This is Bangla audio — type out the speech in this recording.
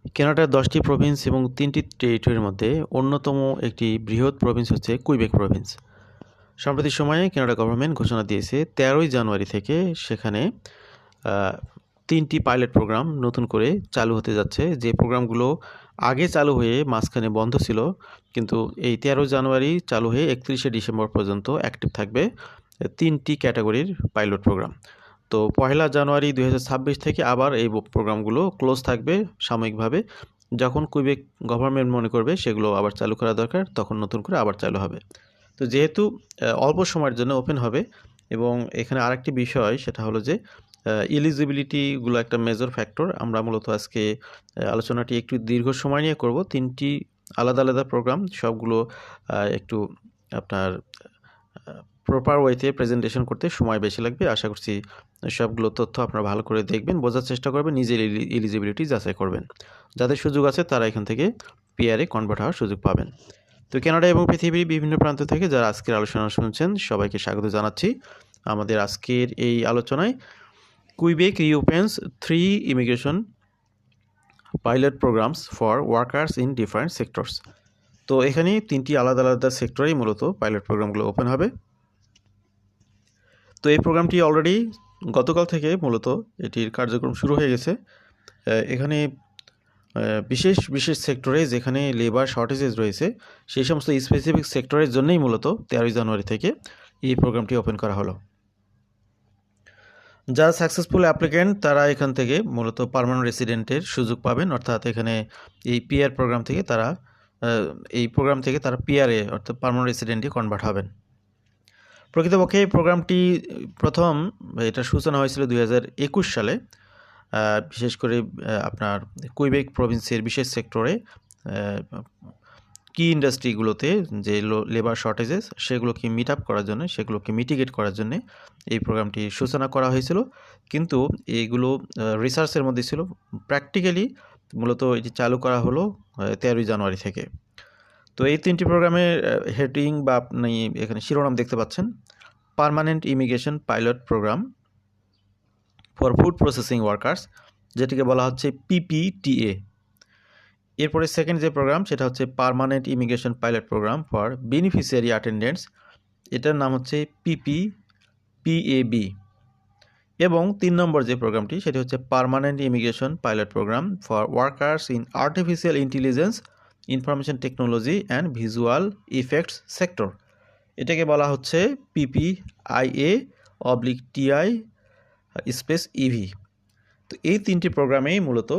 কানাডার ১০টি প্রভিন্স এবং ৩টি টেরিটরির মধ্যে অন্যতম একটি বৃহৎ প্রভিন্স হচ্ছে কুইবেক প্রভিন্স। সাম্প্রতিক সময়ে কানাডা গভর্নমেন্ট ঘোষণা দিয়েছে ১৩ই জানুয়ারি থেকে সেখানে ৩টি পাইলট প্রোগ্রাম নতুন করে চালু হতে যাচ্ছে। যে প্রোগ্রামগুলো আগে চালু হয়ে মাঝখানে বন্ধ ছিল, কিন্তু এই ১৩ জানুয়ারি চালু হয়ে ৩১শে ডিসেম্বর পর্যন্ত অ্যাক্টিভ থাকবে ৩টি ক্যাটাগরির পাইলট প্রোগ্রাম। তো ১লা জানুয়ারি ২০২৬ থেকে আবার এই প্রোগ্রামগুলো ক্লোজ থাকবে সাময়িকভাবে। যখন কুইবেক গভর্নমেন্ট মনে করবে সেগুলো আবার চালু করা দরকার, তখন নতুন করে আবার চালু হবে। তো যেহেতু অল্প সময়ের জন্য ওপেন হবে, এবং এখানে আরেকটি বিষয় সেটা হলো যে এলিজিবিলিটিগুলো একটা মেজর ফ্যাক্টর। আমরা মূলত আজকে আলোচনাটি একটু দীর্ঘ সময় নিয়ে করব। ৩টি আলাদা আলাদা প্রোগ্রাম, সবগুলো একটু আপনার প্রপার ওয়েতে প্রেজেন্টেশন করতে সময় বেশি লাগবে। আশা করছি সবগুলো তথ্য আপনারা ভালো করে দেখবেন, বোঝার চেষ্টা করবেন, নিজের এলিজিবিলিটি যাচাই করবেন। যাদের সুযোগ আছে তারা এখান থেকে পিআরে কনভার্ট হওয়ার সুযোগ পাবেন। তো কানাডা এবং পৃথিবীর বিভিন্ন প্রান্ত থেকে যারা আজকের আলোচনা শুনছেন সবাইকে স্বাগত জানাচ্ছি আমাদের আজকের এই আলোচনায়। Quebec reopens 3 immigration pilot programs for workers in different sectors. তো এখানে 3টি আলাদা আলাদা সেক্টরেই মূলত পাইলট প্রোগ্রামগুলো ওপেন হবে। তো এই প্রোগ্রামটি অলরেডি গতকাল থেকে মূলত এটির কার্যক্রম শুরু হয়ে গেছে। এখানে বিশেষ বিশেষ সেক্টরে যেখানে লেবার শর্টেজেস রয়েছে সেই সমস্ত স্পেসিফিক সেক্টরের জন্যই মূলত 13 জানুয়ারি থেকে এই প্রোগ্রামটি ওপেন করা হলো। যারা সাকসেসফুল অ্যাপ্লিক্যান্ট তারা এখান থেকে মূলত পার্মানেন্ট রেসিডেন্টের সুযোগ পাবেন, অর্থাৎ এখানে এই পিআর প্রোগ্রাম থেকে তারা পিআরএ অর্থাৎ পার্মানেন্ট রেসিডেন্টে কনভার্ট হবেন। প্রকৃতপক্ষে এই প্রোগ্রামটি প্রথম এটা সূচনা হয়েছিল 2021 সালে, বিশেষ করে আপনার কুইবেক প্রভিন্সের বিশেষ সেক্টরে কি ইন্ডাস্ট্রিগুলোতে যে লেবার শর্টেজেস সেগুলোকে মিট আপ করার জন্য, সেগুলোকে মিটিগেট করার জন্য এই প্রোগ্রামটি সূচনা করা হয়েছিল। কিন্তু এইগুলো রিসার্চের মধ্যে ছিল, প্র্যাকটিক্যালি মূলত এটি চালু করা হলো 13 জানুয়ারি থেকে। তো এই 3টি প্রোগ্রামের হেডিং বা আপনি এখানে শিরোনাম দেখতে পাচ্ছেন, permanent immigration pilot programme for food processing workers, যেটিকে বলা হচ্ছে পিপিটিএ। এরপরে সেকেন্ড যে প্রোগ্রাম সেটা হচ্ছে permanent immigration pilot programme for beneficiary attendants, এটার নাম হচ্ছে পিপিপিএবি। এবং 3 নম্বর যে প্রোগ্রামটি সেটি হচ্ছে permanent immigration pilot programme for workers in artificial intelligence, information technology and visual effects sector, এটাকে বলা হচ্ছে PPIA/TI স্পেস ইভি। তো এই 3টি প্রোগ্রামেই মূলত